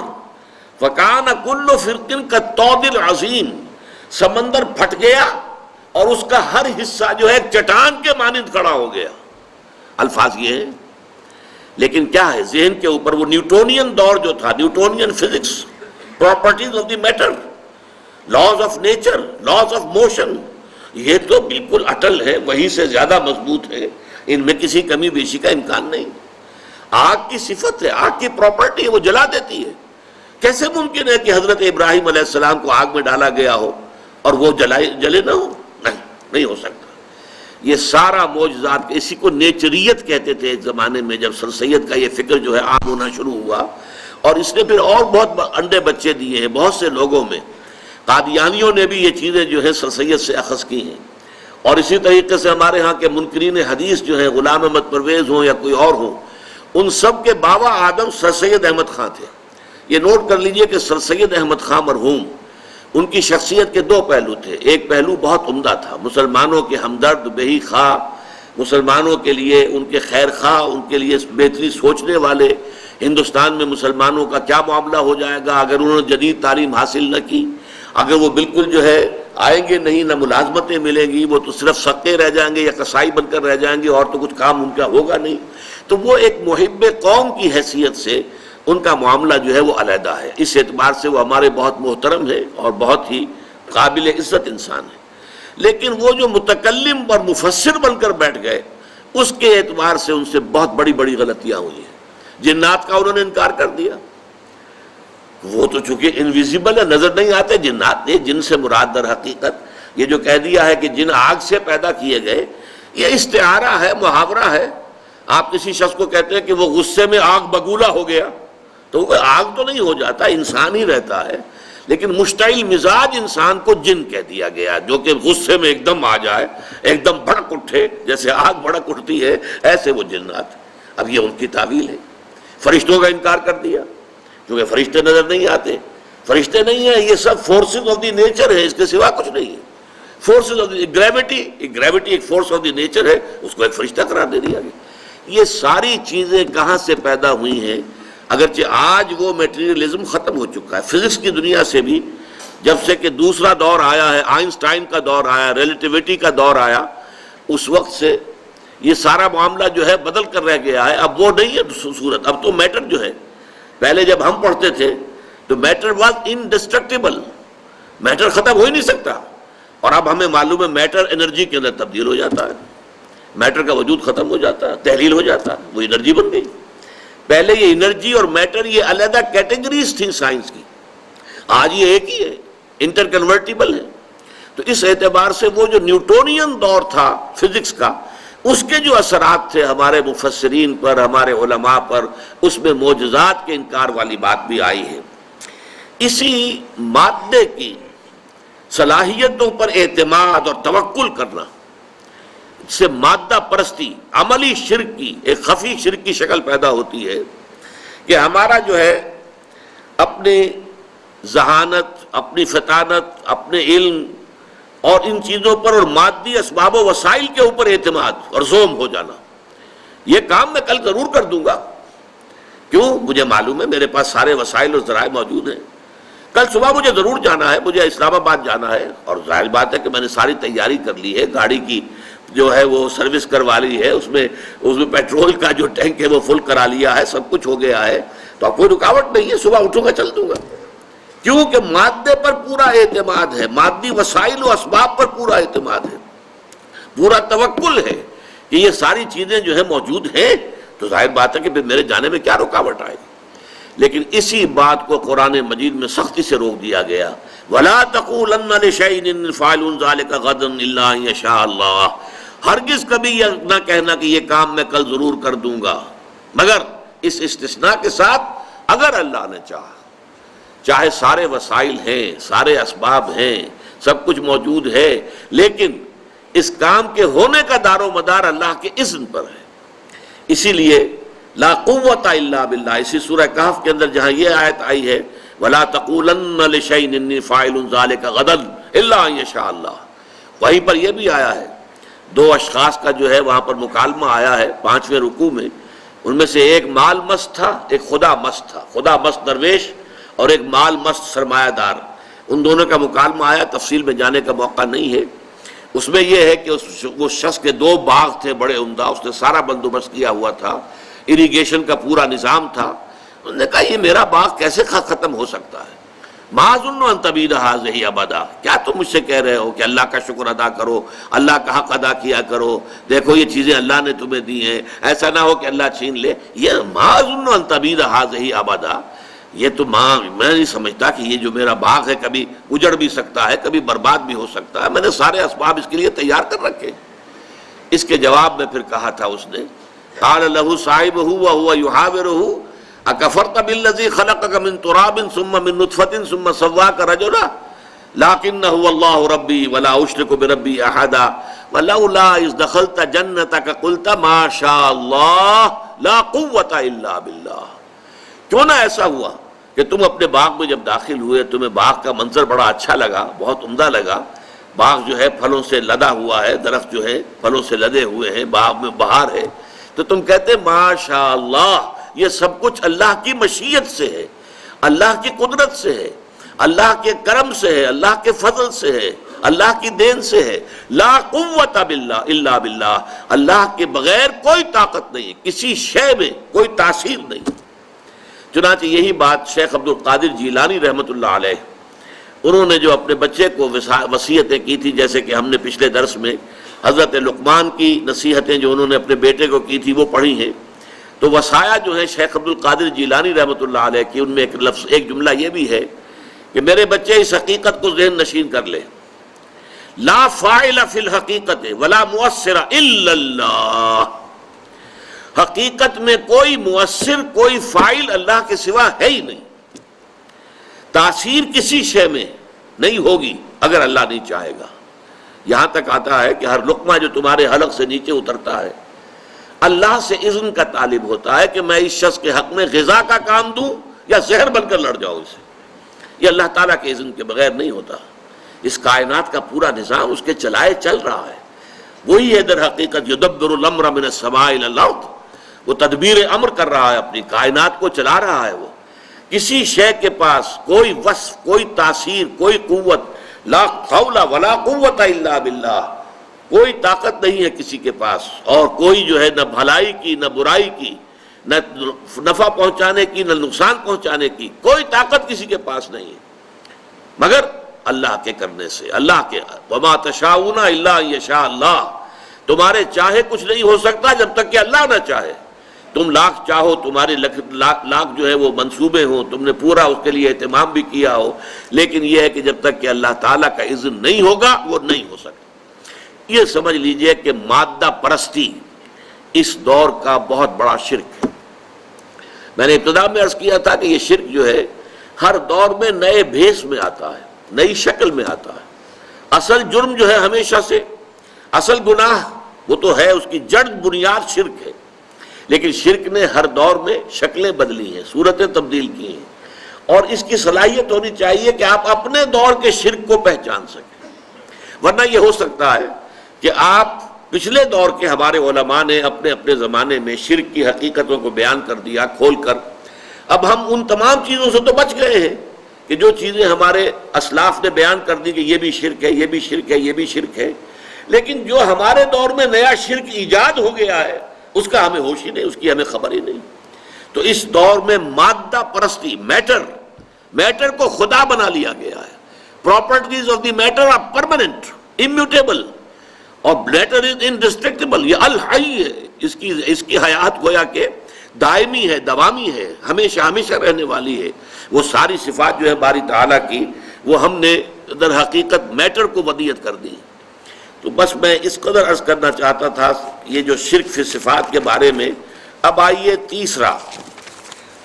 A: فَكَانَ كُلُّ فِرْقٍ كَالطَّوْدِ الْعَظِيمِ، سمندر پھٹ گیا اور اس کا ہر حصہ جو ہے ایک چٹان کے مانند کھڑا ہو گیا۔ الفاظ یہ ہیں، لیکن کیا ہے ذہن کے اوپر وہ نیوٹونین دور جو تھا، Newtonian physics, properties of the metre, laws of nature, laws of motion, یہ تو بالکل اٹل ہے، وہی سے زیادہ مضبوط ہے، ان میں کسی کمی بیشی کا امکان نہیں۔ آگ کی صفت ہے، آگ کی پراپرٹی ہے، وہ جلا دیتی ہے۔ کیسے ممکن ہے کہ حضرت ابراہیم علیہ السلام کو آگ میں ڈالا گیا ہو اور وہ جلے نہ ہو؟ نہیں ہو سکتا۔ یہ سارا معجزات، اسی کو نیچریت کہتے تھے ایک زمانے میں، جب سر سید کا یہ فکر جو ہے عام ہونا شروع ہوا، اور اس نے پھر اور بہت انڈے بچے دیے ہیں بہت سے لوگوں میں۔ قادیانیوں نے بھی یہ چیزیں جو ہے سر سید سے اخذ کی ہیں، اور اسی طریقے سے ہمارے ہاں کے منکرین حدیث جو ہیں، غلام احمد پرویز ہوں یا کوئی اور ہوں، ان سب کے بابا آدم سر سید احمد خان تھے۔ یہ نوٹ کر لیجئے کہ سر سید احمد خان مرحوم، ان کی شخصیت کے دو پہلو تھے۔ ایک پہلو بہت عمدہ تھا، مسلمانوں کے ہمدرد، بہی خواہ، مسلمانوں کے لیے ان کے خیر خواہ، ان کے لیے بہتری سوچنے والے۔ ہندوستان میں مسلمانوں کا کیا معاملہ ہو جائے گا اگر انہوں نے جدید تعلیم حاصل نہ کی، اگر وہ بالکل جو ہے آئیں گے نہیں، نہ ملازمتیں ملیں گی، وہ تو صرف سقے رہ جائیں گے یا قصائی بن کر رہ جائیں گے، اور تو کچھ کام ان کا ہوگا نہیں۔ تو وہ ایک محب قوم کی حیثیت سے ان کا معاملہ جو ہے وہ علیحدہ ہے، اس اعتبار سے وہ ہمارے بہت محترم ہے اور بہت ہی قابل عزت انسان ہے۔ لیکن وہ جو متکلم اور مفسر بن کر بیٹھ گئے، اس کے اعتبار سے ان سے بہت بڑی بڑی غلطیاں ہوئی ہیں۔ جنات کا انہوں نے انکار کر دیا، وہ تو چونکہ انویزیبل ہے، نظر نہیں آتے جنات، جن سے مراد در حقیقت یہ جو کہہ دیا ہے کہ جن آگ سے پیدا کیے گئے، یہ استعارہ ہے، محاورہ ہے۔ آپ کسی شخص کو کہتے ہیں کہ وہ غصے میں آگ بگولا ہو گیا، تو آگ تو نہیں ہو جاتا، انسان ہی رہتا ہے، لیکن مشتعل مزاج انسان کو جن کہہ دیا گیا، جو کہ غصے میں ایک دم آ جائے، ایک دم بھڑک اٹھے، جیسے آگ بھڑک اٹھتی ہے ایسے وہ جنات۔ اب یہ ان کی تعویل ہے۔ فرشتوں کا انکار کر دیا، کیونکہ فرشتے نظر نہیں آتے، فرشتے نہیں ہیں، یہ سب فورسز آف دی نیچر ہے، اس کے سوا کچھ نہیں ہے۔ فورسز آف دی گریوٹی ایک فورس آف دی نیچر ہے، اس کو ایک فرشتہ قرار دے دیا گیا۔ یہ ساری چیزیں کہاں سے پیدا ہوئی ہیں؟ اگرچہ آج وہ میٹیریلزم ختم ہو چکا ہے، فزکس کی دنیا سے بھی جب سے کہ دوسرا دور آیا ہے، آئنسٹائن کا دور آیا، ریلیٹیوٹی کا دور آیا، اس وقت سے یہ سارا معاملہ جو ہے بدل کر رہ گیا ہے۔ اب وہ نہیں ہے صورت، اب تو میٹر جو ہے، پہلے جب ہم پڑھتے تھے تو میٹر واز انڈسٹرکٹیبل، میٹر ختم ہو ہی نہیں سکتا، اور اب ہمیں معلوم ہے میٹر انرجی کے اندر تبدیل ہو جاتا ہے، میٹر کا وجود ختم ہو جاتا ہے، تحلیل ہو جاتا ہے، وہ انرجی بن گئی۔ پہلے یہ انرجی اور میٹر یہ علیحدہ کیٹیگریز تھیں سائنس کی، آج یہ ایک ہی ہے، انٹر کنورٹیبل ہے۔ تو اس اعتبار سے وہ جو نیوٹونین دور تھا فزکس کا، اس کے جو اثرات تھے ہمارے مفسرین پر، ہمارے علماء پر، اس میں معجزات کے انکار والی بات بھی آئی ہے۔ اسی مادے کی صلاحیتوں پر اعتماد اور توکل کرنا سے مادہ پرستی، عملی شرک کی ایک خفی شرک کی شکل پیدا ہوتی ہے کہ ہمارا جو ہے اپنی ذہانت، اپنی فطانت، اپنے علم اور ان چیزوں پر اور مادی اسباب و وسائل کے اوپر اعتماد اور زوم ہو جانا، یہ کام میں کل ضرور کر دوں گا، کیوں؟ مجھے معلوم ہے میرے پاس سارے وسائل اور ذرائع موجود ہیں، کل صبح مجھے ضرور جانا ہے، مجھے اسلام آباد جانا ہے، اور ظاہر بات ہے کہ میں نے ساری تیاری کر لی ہے، گاڑی کی جو ہے وہ سروس کروا لی ہے، اس میں پیٹرول کا جو ٹینک ہے وہ فل کرا لیا ہے، سب کچھ ہو گیا ہے، تو اب کوئی رکاوٹ نہیں ہے، صبح اٹھوں گا چل دوں گا، کیونکہ مادے پر پورا اعتماد ہے، مادی وسائل و اسباب پر پورا اعتماد ہے، پورا توکل ہے کہ یہ ساری چیزیں جو ہے موجود ہیں، تو ظاہر بات ہے کہ پھر میرے جانے میں کیا رکاوٹ آئے گی۔ لیکن اسی بات کو قرآن مجید میں سختی سے روک دیا گیا، وَلَا تَقُولَنَّ لِشَيْءٍ إِنِّي فَاعِلٌ ذَلِكَ غَدًا إِلَّا أَن يَشَاءَ اللَّهُ، ہرگز کبھی یہ نہ کہنا کہ یہ کام میں کل ضرور کر دوں گا، مگر اس استثناء کے ساتھ اگر اللہ نے چاہے سارے وسائل ہیں، سارے اسباب ہیں، سب کچھ موجود ہے، لیکن اس کام کے ہونے کا دار و مدار اللہ کے اذن پر ہے۔ اسی لیے لا قوت الا باللہ، اسی سورہ کہف کے اندر جہاں یہ آیت آئی ہے وَلَا تَقُولَنَّ لِشَيْءٍ إِنِّي فَاعِلٌ ذَلِكَ غَدًا إِلَّا أَن يَشَاءَ اللَّهُ، وہیں پر یہ بھی آیا ہے، دو اشخاص کا جو ہے وہاں پر مکالمہ آیا ہے 5ویں رکوع میں، ان میں سے ایک مال مست تھا، ایک خدا مست تھا، خدا مست درویش اور ایک مال مست سرمایہ دار، ان دونوں کا مکالمہ آیا، تفصیل میں جانے کا موقع نہیں ہے۔ اس میں یہ ہے کہ وہ شخص کے 2 باغ تھے بڑے عمدہ، اس نے سارا بندوبست کیا ہوا تھا، اریگیشن کا پورا نظام تھا، انہوں نے کہا یہ میرا باغ کیسے ختم ہو سکتا ہے، ما ظن ان تبید ھذہ ابدا، کیا تم مجھ سے کہہ رہے ہو کہ اللہ کا شکر ادا کرو، اللہ کا حق ادا کیا کرو، دیکھو یہ چیزیں اللہ نے تمہیں دی ہیں، ایسا نہ ہو کہ اللہ چھین لے، یہ ما ظن ان تبید ھذہ ابدا، یہ تو میں نہیں سمجھتا کہ یہ جو میرا باغ ہے کبھی اجڑ بھی سکتا ہے، کبھی برباد بھی ہو سکتا ہے، میں نے سارے اسباب اس کے لیے تیار کر رکھے۔ اس کے جواب میں پھر کہا تھا اس نے، قال له صاحبه وهو يحاوره اكفرت بالذي خلقك من تراب ثم من نطفة ثم سواك رجلا لكن هو الله ربي ولا اشرك بربي احدا ولولا اذ دخلت جنتك قلت ما شاء الله لا قوة الا بالله، کیوں نہ ایسا ہوا کہ تم اپنے باغ میں جب داخل ہوئے تمہیں باغ کا منظر بڑا اچھا لگا، بہت عمدہ لگا، باغ جو ہے پھلوں سے لدا ہوا ہے، درخت جو ہے پھلوں سے لدے ہوئے ہیں، باغ میں بہار ہے، تو تم کہتے ماشاء اللہ، یہ سب کچھ اللہ کی مشیت سے ہے، اللہ کی قدرت سے ہے، اللہ کے کرم سے ہے، اللہ کے فضل سے ہے، اللہ کی دین سے ہے، لا قوت باللہ الا باللہ، اللہ کے بغیر کوئی طاقت نہیں، کسی شے میں کوئی تاثیر نہیں۔ چنانچہ یہی بات شیخ عبد القادر جیلانی رحمۃ اللہ علیہ، انہوں نے جو اپنے بچے کو وصیتیں کی تھی، جیسے کہ ہم نے پچھلے درس میں حضرت لقمان کی نصیحتیں جو انہوں نے اپنے بیٹے کو کی تھی وہ پڑھی ہیں، تو وصایا جو ہے شیخ عبد القادر جیلانی رحمۃ اللہ علیہ کی، ان میں ایک جملہ یہ بھی ہے کہ میرے بچے اس حقیقت کو ذہن نشین کر لے، لا فاعل فی الحقیقت ولا مؤثر الا اللہ، حقیقت میں کوئی مؤثر، کوئی فاعل اللہ کے سوا ہے ہی نہیں. تاثیر کسی شے میں نہیں ہوگی اگر اللہ نہیں چاہے گا. یہاں تک آتا ہے کہ ہر لقمہ جو تمہارے حلق سے نیچے اترتا ہے اللہ سے اذن کا طالب ہوتا ہے کہ میں اس شخص کے حق میں غذا کا کام دوں یا زہر بن کر لڑ جاؤں اسے. یہ اللہ تعالیٰ کے اذن کے بغیر نہیں ہوتا. اس کائنات کا پورا نظام اس کے چلائے چل رہا ہے. وہی ہے در حقیقت یدبر الامر من السماء الی الارض. وہ تدبیر امر کر رہا ہے، اپنی کائنات کو چلا رہا ہے. وہ کسی شے کے پاس کوئی وصف، کوئی تاثیر، کوئی قوت، لا حول ولا قوت الا باللہ، کوئی طاقت نہیں ہے کسی کے پاس، اور کوئی جو ہے نہ بھلائی کی نہ برائی کی، نہ نفع پہنچانے کی نہ نقصان پہنچانے کی، کوئی طاقت کسی کے پاس نہیں ہے مگر اللہ کے کرنے سے. اللہ کے وما تشاؤون الا ان یشاء اللہ. تمہارے چاہے کچھ نہیں ہو سکتا جب تک کہ اللہ نہ چاہے. تم لاکھ چاہو، تمہارے لاکھ جو ہے وہ منصوبے ہوں، تم نے پورا اس کے لیے اہتمام بھی کیا ہو، لیکن یہ ہے کہ جب تک کہ اللہ تعالیٰ کا اذن نہیں ہوگا وہ نہیں ہو سکتا. یہ سمجھ لیجئے کہ مادہ پرستی اس دور کا بہت بڑا شرک ہے. میں نے ابتدا میں عرض کیا تھا کہ یہ شرک جو ہے ہر دور میں نئے بھیس میں آتا ہے، نئی شکل میں آتا ہے. اصل جرم جو ہے ہمیشہ سے، اصل گناہ وہ تو ہے، اس کی جڑ بنیاد شرک ہے، لیکن شرک نے ہر دور میں شکلیں بدلی ہیں، صورتیں تبدیل کی ہیں. اور اس کی صلاحیت ہونی چاہیے کہ آپ اپنے دور کے شرک کو پہچان سکیں. ورنہ یہ ہو سکتا ہے کہ آپ پچھلے دور کے ہمارے علماء نے اپنے اپنے زمانے میں شرک کی حقیقتوں کو بیان کر دیا کھول کر. اب ہم ان تمام چیزوں سے تو بچ گئے ہیں کہ جو چیزیں ہمارے اسلاف نے بیان کر دی کہ یہ بھی شرک ہے، یہ بھی شرک ہے، یہ بھی شرک ہے، لیکن جو ہمارے دور میں نیا شرک ایجاد ہو گیا ہے اس کا ہمیں ہوش ہی نہیں، اس کی ہمیں خبر ہی نہیں. تو اس دور میں مادہ پرستی، میٹر کو خدا بنا لیا گیا ہے. Properties of the matter are permanent, immutable, اور میٹر از انڈسٹرکٹیبل. یہ الحی ہے، اس کی حیات گویا کہ دائمی ہے، دوامی ہے، ہمیشہ ہمیشہ رہنے والی ہے. وہ ساری صفات جو ہے باری تعالیٰ کی وہ ہم نے در حقیقت میٹر کو ودیت کر دی. تو بس میں اس قدر عرض کرنا چاہتا تھا یہ جو شرک فی صفات کے بارے میں. اب آئیے تیسرا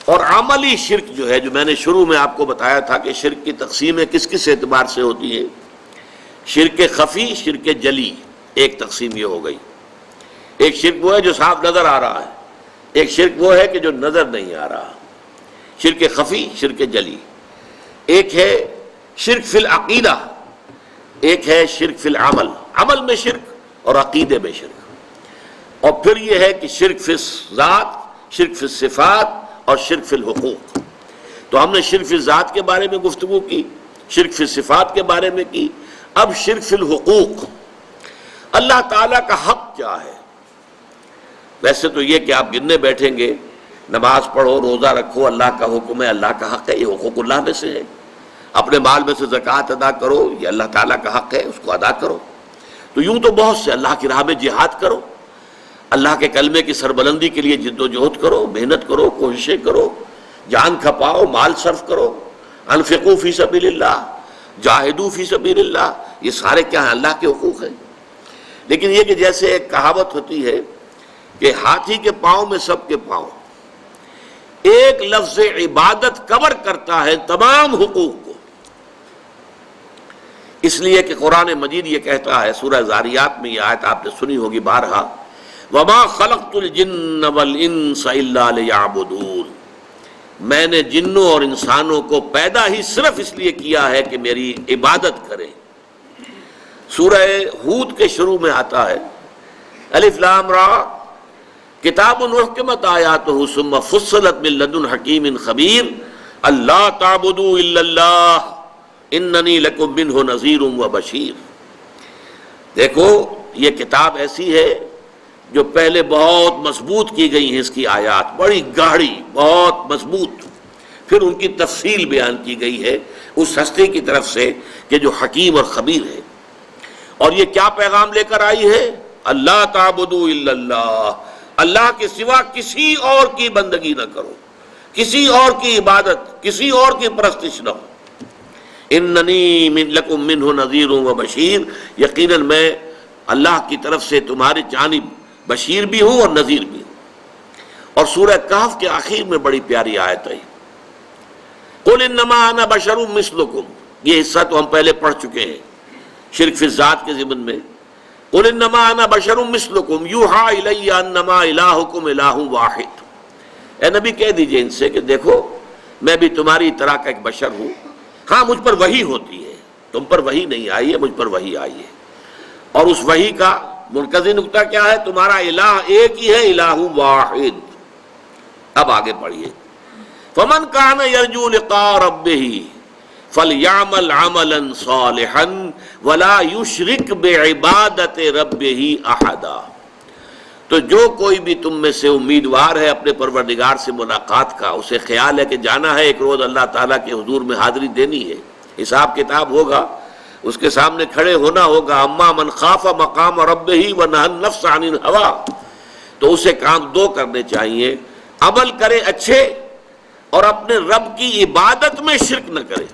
A: اور عملی شرک جو ہے، جو میں نے شروع میں آپ کو بتایا تھا کہ شرک کی تقسیمیں کس کس اعتبار سے ہوتی ہیں. شرک خفی، شرک جلی، ایک تقسیم یہ ہو گئی. ایک شرک وہ ہے جو صاف نظر آ رہا ہے، ایک شرک وہ ہے کہ جو نظر نہیں آ رہا. شرک خفی، شرک جلی. ایک ہے شرک فی العقیدہ، ایک ہے شرک فی العمل، عمل میں شرک اور عقیدے میں شرک. اور پھر یہ ہے کہ شرک فی الذات، شرک فی الصفات اور شرک فی الحقوق. تو ہم نے شرک فی الذات کے بارے میں گفتگو کی، شرک فی الصفات کے بارے میں کی. اب شرک فی الحقوق، اللہ تعالیٰ کا حق کیا ہے. ویسے تو یہ کہ آپ گننے بیٹھیں گے، نماز پڑھو، روزہ رکھو، اللہ کا حکم ہے، اللہ کا حق ہے، یہ حقوق اللہ میں سے ہے. اپنے مال میں سے زکوٰۃ ادا کرو، یہ اللہ تعالیٰ کا حق ہے، اس کو ادا کرو. تو یوں تو بہت سے، اللہ کی راہ میں جہاد کرو، اللہ کے کلمے کی سربلندی کے لیے جد و جہد کرو، محنت کرو، کوششیں کرو، جان کھپاؤ، مال صرف کرو. انفقوا فی سبیل اللہ، جاہدوا فی سبیل اللہ، یہ سارے کیا ہیں؟ اللہ کے حقوق ہیں. لیکن یہ کہ جیسے ایک کہاوت ہوتی ہے کہ ہاتھی کے پاؤں میں سب کے پاؤں، ایک لفظ عبادت کور کرتا ہے تمام حقوق کو. اس لیے کہ قرآن مجید یہ کہتا ہے، سورہ ذاریات میں یہ آیت آپ نے سنی ہوگی بارہا، وَمَا خَلَقْتُ الْجِنَّ وَالْإِنسَ إِلَّا لِيَعْبُدُونَ. میں نے جنوں اور انسانوں کو پیدا ہی صرف اس لیے کیا ہے کہ میری عبادت کریں. سورہ ہود کے شروع میں آتا ہے، الف لام را کتاب احکمت آیاتہ ثم فصلت من لدن حکیم خبیر اللہ تعبدوا الا اللہ اننی لکم منہ نذیر و بشیر. دیکھو یہ کتاب ایسی ہے جو پہلے بہت مضبوط کی گئی ہیں، اس کی آیات بڑی گاڑی، بہت مضبوط. پھر ان کی تفصیل بیان کی گئی ہے اس ہستی کی طرف سے کہ جو حکیم اور خبیر ہے. اور یہ کیا پیغام لے کر آئی ہے؟ اللہ تعبدوا الا اللہ، اللہ کے سوا کسی اور کی بندگی نہ کرو، کسی اور کی عبادت، کسی اور کی پرستش نہ ہو. اننی لکم منہ نذیر و بشیر، یقیناً میں اللہ کی طرف سے تمہاری جانب بشیر بھی ہوں اور نذیر بھی ہوں. اور سورہ کہف کے آخر میں بڑی پیاری آیت ہے، قل انما انا بشر مثلکم، یہ حصہ تو ہم پہلے پڑھ چکے ہیں شرک فی الذات کے ضمن میں. قل انما انا بشر مثلکم یوحی الی انما الہکم الہ واحد. اے نبی کہہ دیجئے ان سے کہ دیکھو میں بھی تمہاری طرح کا ایک بشر ہوں، ہاں مجھ پر وحی ہوتی ہے، تم پر وحی نہیں آئی ہے، مجھ پر وحی آئی ہے. اور اس وحی کا مرکزی نقطہ کیا ہے؟ تمہارا الہ ایک ہی ہے، الہ واحد. اب آگے پڑھیے، فمن کان یرجو لقاء ربہ فلیعمل عملا صالحا ولا یشرک بعبادت ربہ احدا. تو جو کوئی بھی تم میں سے امیدوار ہے اپنے پروردگار سے ملاقات کا، اسے خیال ہے کہ جانا ہے ایک روز اللہ تعالیٰ کے حضور میں حاضری دینی ہے، حساب کتاب ہوگا، اس کے سامنے کھڑے ہونا ہوگا. اما من خاف مقام ربہ ونہى النفس عن الہوى، تو اسے کام دو کرنے چاہیے، عمل کرے اچھے اور اپنے رب کی عبادت میں شرک نہ کرے،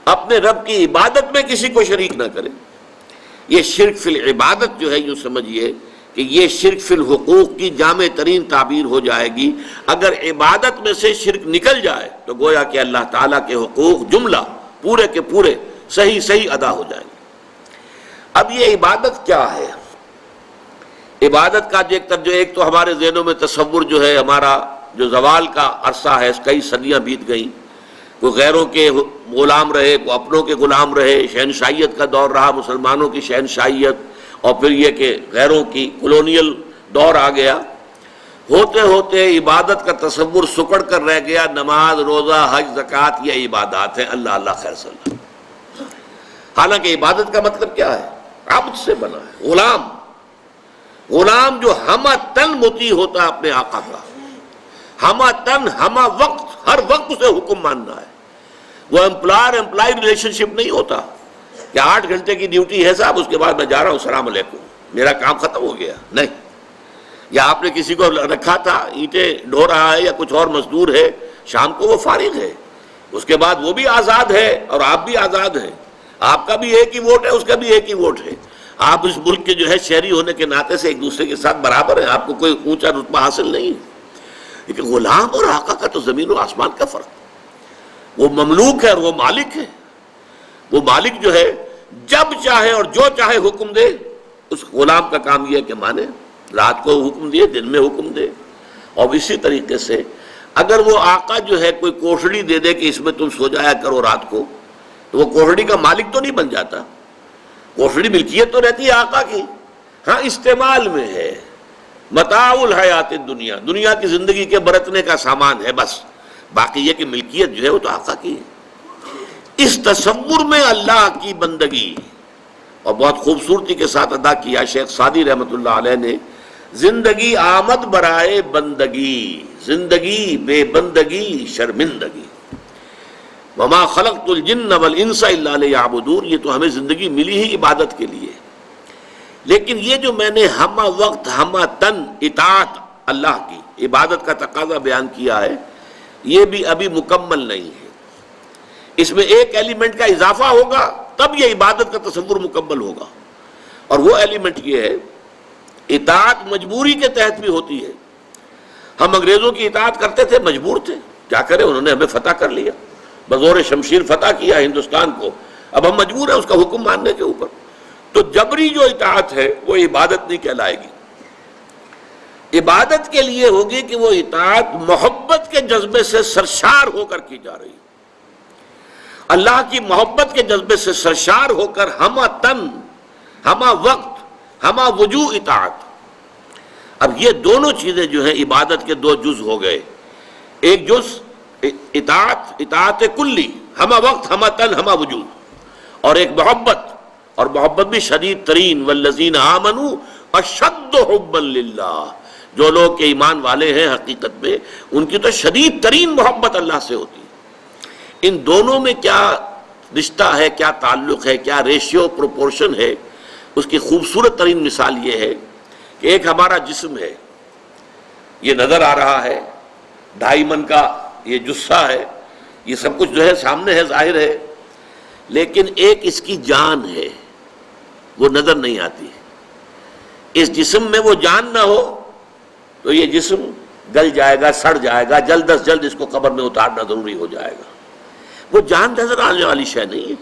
A: اپنے رب کی عبادت میں کسی کو شریک نہ کرے. یہ شرک فی العبادت جو ہے یوں سمجھیے کہ یہ شرک فی الحقوق کی جامع ترین تعبیر ہو جائے گی. اگر عبادت میں سے شرک نکل جائے تو گویا کہ اللہ تعالیٰ کے حقوق جملہ پورے کے پورے صحیح ادا ہو جائیں گے. اب یہ عبادت کیا ہے؟ عبادت کا جو ایک تو ہمارے ذہنوں میں تصور جو ہے، ہمارا جو زوال کا عرصہ ہے، کئی صدیاں بیت گئیں، کوئی غیروں کے غلام رہے، کوئی اپنوں کے غلام رہے، شہنشائیت کا دور رہا، مسلمانوں کی شہنشائیت، اور پھر یہ کہ غیروں کی کولونیل دور آ گیا. ہوتے ہوتے عبادت کا تصور سکڑ کر رہ گیا. نماز، روزہ، حج، زکوٰۃ یہ عبادات ہیں، اللہ اللہ خیر صلی اللہ. حالانکہ عبادت کا مطلب کیا ہے؟ عبد سے بنا ہے، غلام جو ہمہ تن مطیع ہوتا ہے اپنے آقا کا، ہمہ تن ہمہ وقت، ہر وقت اسے حکم ماننا ہے. وہ امپلائی ریلیشن شپ نہیں ہوتا کہ 8 گھنٹے کی ڈیوٹی ہے صاحب، اس کے بعد میں جا رہا ہوں، السلام علیکم، میرا کام ختم ہو گیا. نہیں. یا آپ نے کسی کو رکھا تھا اینٹیں ڈھو رہا ہے یا کچھ اور مزدور ہے، شام کو وہ فارغ ہے، اس کے بعد وہ بھی آزاد ہے اور آپ بھی آزاد ہیں. آپ کا بھی ایک ہی ووٹ ہے، اس کا بھی ایک ہی ووٹ ہے. آپ اس ملک کے جو ہے شہری ہونے کے ناطے سے ایک دوسرے کے ساتھ برابر ہیں، آپ کو کوئی اونچا رتبہ حاصل نہیں. لیکن غلام اور آقا کا تو زمین و آسمان کا فرق. وہ مملوک ہے اور وہ مالک ہے. وہ مالک جو ہے جب چاہے اور جو چاہے حکم دے. اس غلام کا کام یہ ہے کہ مانے، رات کو حکم دے، دن میں حکم دے. اور اسی طریقے سے اگر وہ آقا جو ہے کوئی کوٹڑی دے دے کہ اس میں تم سو جایا کرو رات کو، تو وہ کوٹڑی کا مالک تو نہیں بن جاتا. کوٹڑی ملکیت تو رہتی ہے آقا کی، ہاں استعمال میں ہے. متاع الحیات الدنیا، دنیا کی زندگی کے برتنے کا سامان ہے بس. باقی یہ کہ ملکیت جو ہے وہ تو آقا کی ہے. اس تصور میں اللہ کی بندگی اور بہت خوبصورتی کے ساتھ ادا کیا شیخ سعدی رحمۃ اللہ علیہ نے. زندگی آمد برائے بندگی، زندگی بے بندگی شرمندگی. وما خلقت الجن والانس الا لیعبدون. یہ تو ہمیں زندگی ملی ہی عبادت کے لیے، لیکن یہ جو میں نے ہمہ وقت ہمہ تن اطاعت اللہ کی عبادت کا تقاضا بیان کیا ہے، یہ بھی ابھی مکمل نہیں ہے. اس میں ایک ایلیمنٹ کا اضافہ ہوگا تب یہ عبادت کا تصور مکمل ہوگا. اور وہ ایلیمنٹ یہ ہے، اطاعت مجبوری کے تحت بھی ہوتی ہے. ہم انگریزوں کی اطاعت کرتے تھے، مجبور تھے، کیا کریں، انہوں نے ہمیں فتح کر لیا، بزور شمشیر فتح کیا ہندوستان کو، اب ہم مجبور ہیں اس کا حکم ماننے کے اوپر. تو جبری جو اطاعت ہے وہ عبادت نہیں کہلائے گی. عبادت کے لیے ہوگی کہ وہ اطاعت محبت کے جذبے سے سرشار ہو کر کی جا رہی ہے، اللہ کی محبت کے جذبے سے سرشار ہو کر ہمہ تن ہمہ وقت ہمہ وجوہ اطاعت. اب یہ دونوں چیزیں جو ہیں عبادت کے دو جز ہو گئے. ایک جز اطاعت کلی، ہمہ وقت ہمہ تن ہمہ وجوہ، اور ایک محبت، اور محبت بھی شدید ترین. والذین آمنوا اشد حبا للہ. جو لوگ کے ایمان والے ہیں حقیقت میں، ان کی تو شدید ترین محبت اللہ سے ہوتی ہے. ان دونوں میں کیا رشتہ ہے، کیا تعلق ہے، کیا ریشیو پروپورشن ہے، اس کی خوبصورت ترین مثال یہ ہے کہ ایک ہمارا جسم ہے، یہ نظر آ رہا ہے، 2.5 من کا یہ جثہ ہے، یہ سب کچھ جو ہے سامنے ہے، ظاہر ہے، لیکن ایک اس کی جان ہے، وہ نظر نہیں آتی. اس جسم میں وہ جان نہ ہو تو یہ جسم گل جائے گا، سڑ جائے گا، جلد از جلد اس کو قبر میں اتارنا ضروری ہو جائے گا. وہ جان نظر آنے والی شے نہیں ہے،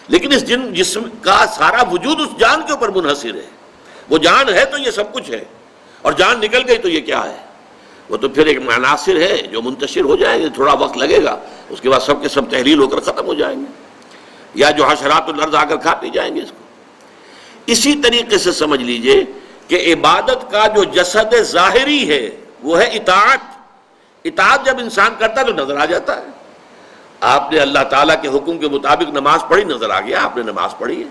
A: لیکن اس جسم کا سارا وجود اس جان کے اوپر منحصر ہے. وہ جان ہے تو یہ سب کچھ ہے، اور جان نکل گئی تو یہ کیا ہے؟ وہ تو پھر ایک عناصر ہے جو منتشر ہو جائیں گے، تھوڑا وقت لگے گا، اس کے بعد سب کے سب تحلیل ہو کر ختم ہو جائیں گے، یا جو حشرات الارض آ کر کھا پی جائیں گے اس کو. اسی طریقے سے سمجھ لیجئے کہ عبادت کا جو جسد ظاہری ہے وہ ہے اطاعت. اطاعت جب انسان کرتا ہے تو نظر آ جاتا ہے. آپ نے اللہ تعالیٰ کے حکم کے مطابق نماز پڑھی، نظر آ گیا آپ نے نماز پڑھی ہے.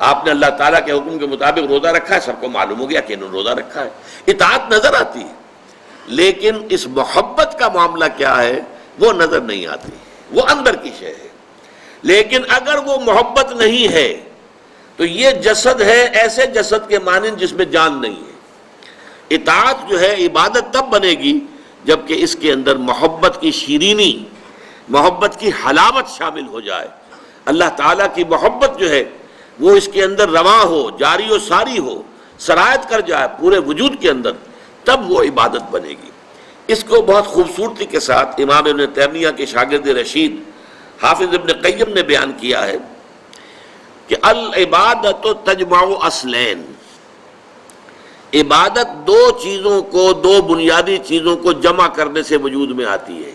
A: آپ نے اللہ تعالیٰ کے حکم کے مطابق روزہ رکھا ہے، سب کو معلوم ہو گیا کہ انہوں نے روزہ رکھا ہے. اطاعت نظر آتی ہے، لیکن اس محبت کا معاملہ کیا ہے وہ نظر نہیں آتی، وہ اندر کی شے ہے. لیکن اگر وہ محبت نہیں ہے تو یہ جسد ہے ایسے جسد کے مانند جس میں جان نہیں ہے. اطاعت جو ہے عبادت تب بنے گی جبکہ اس کے اندر محبت کی شیرینی، محبت کی حلاوت شامل ہو جائے. اللہ تعالیٰ کی محبت جو ہے وہ اس کے اندر رواں ہو، جاری و ساری ہو، سرایت کر جائے پورے وجود کے اندر، تب وہ عبادت بنے گی. اس کو بہت خوبصورتی کے ساتھ امام ابن تیمیہ کے شاگرد رشید حافظ ابن قیم نے بیان کیا ہے کہ العبادت تجمع اصلین، عبادت دو چیزوں کو، دو بنیادی چیزوں کو جمع کرنے سے وجود میں آتی ہے.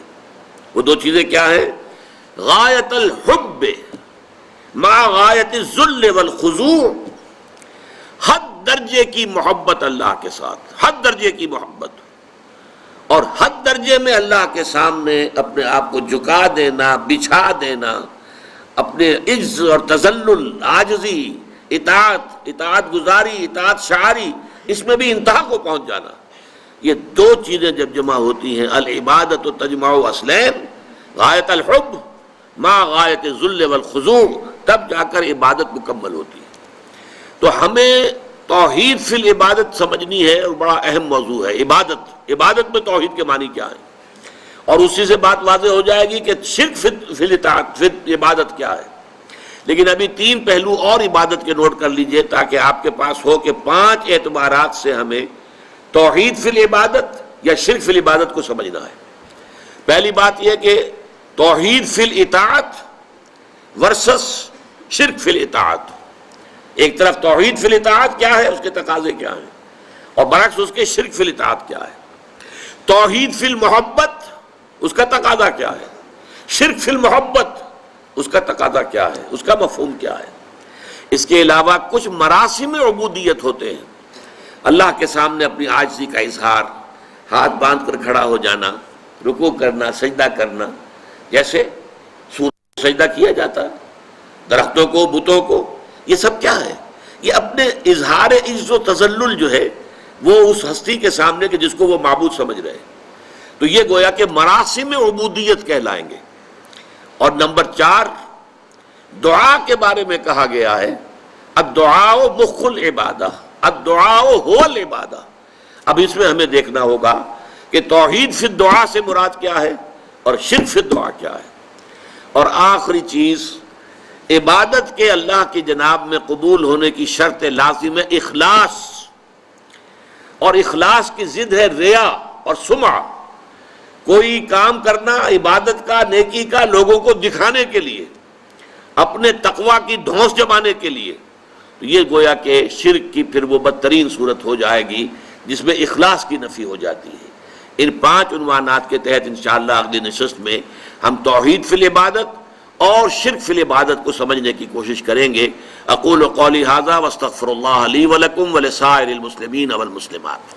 A: وہ دو چیزیں کیا ہیں؟ غایت الحب مع غایت الذل والخضوع، حد درجے کی محبت اللہ کے ساتھ، حد درجے کی محبت، اور حد درجے میں اللہ کے سامنے اپنے آپ کو جھکا دینا، بچھا دینا، اپنے عجز اور تذلل، عاجزی، اطاعت گزاری، اطاعت شعاری، اس میں بھی انتہا کو پہنچ جانا. یہ دو چیزیں جب جمع ہوتی ہیں، العبادت تجمع اصلین، غایت الحب مع غایت الذل والخضوع، تب جا کر عبادت مکمل ہوتی ہے. تو ہمیں توحید فی العبادت سمجھنی ہے، اور بڑا اہم موضوع ہے عبادت میں توحید کے معنی کیا ہے، اور اسی سے بات واضح ہو جائے گی کہ شرک فی الاطاعت، فی عبادت کیا ہے. لیکن ابھی تین پہلو اور عبادت کے نوٹ کر لیجئے تاکہ آپ کے پاس ہو کہ 5 اعتبارات سے ہمیں توحید فی العبادت یا شرک فی العبادت کو سمجھنا ہے. پہلی بات یہ کہ توحید فی الاطاعت ورسس شرک فی الاطاعت. ایک طرف توحید فی الاطاعت کیا ہے، اس کے تقاضے کیا ہیں، اور برعکس اس کے شرک فی الاطاعت کیا ہے. توحید فی المحبت، اس کا تقاضا کیا ہے، شرک فی المحبت، اس کا تقاضا کیا ہے، اس کا مفہوم کیا ہے. اس کے علاوہ کچھ مراسم عبودیت ہوتے ہیں، اللہ کے سامنے اپنی عاجزی کا اظہار، ہاتھ باندھ کر کھڑا ہو جانا، رکوع کرنا، سجدہ کرنا، جیسے سورج سجدہ کیا جاتا ہے، درختوں کو، بتوں کو. یہ سب کیا ہے؟ یہ اپنے اظہار عجز و تذلل جو ہے وہ اس ہستی کے سامنے کہ جس کو وہ معبود سمجھ رہے. تو یہ گویا کہ مراسم عبودیت کہلائیں گے. اور نمبر 4 دعا کے بارے میں کہا گیا ہے الدعاء مخ العبادہ، الدعاء هو العبادہ. اب اس میں ہمیں دیکھنا ہوگا کہ توحید فی الدعاء سے مراد کیا ہے اور شرک فی الدعاء کیا ہے. اور آخری چیز، عبادت کے اللہ کی جناب میں قبول ہونے کی شرط لازم ہے اخلاص، اور اخلاص کی ضد ہے ریا اور سمعہ. کوئی کام کرنا عبادت کا، نیکی کا، لوگوں کو دکھانے کے لیے، اپنے تقویٰ کی دھونس جمانے کے لیے، تو یہ گویا کہ شرک کی پھر وہ بدترین صورت ہو جائے گی جس میں اخلاص کی نفی ہو جاتی ہے. ان 5 عنوانات کے تحت انشاءاللہ اگلی نشست میں ہم توحید فی العبادت اور شرک فی العبادت کو سمجھنے کی کوشش کریں گے. اقول قولی ھذا واستغفر اللہ لی ولکم ولسائر المسلمین والمسلمات.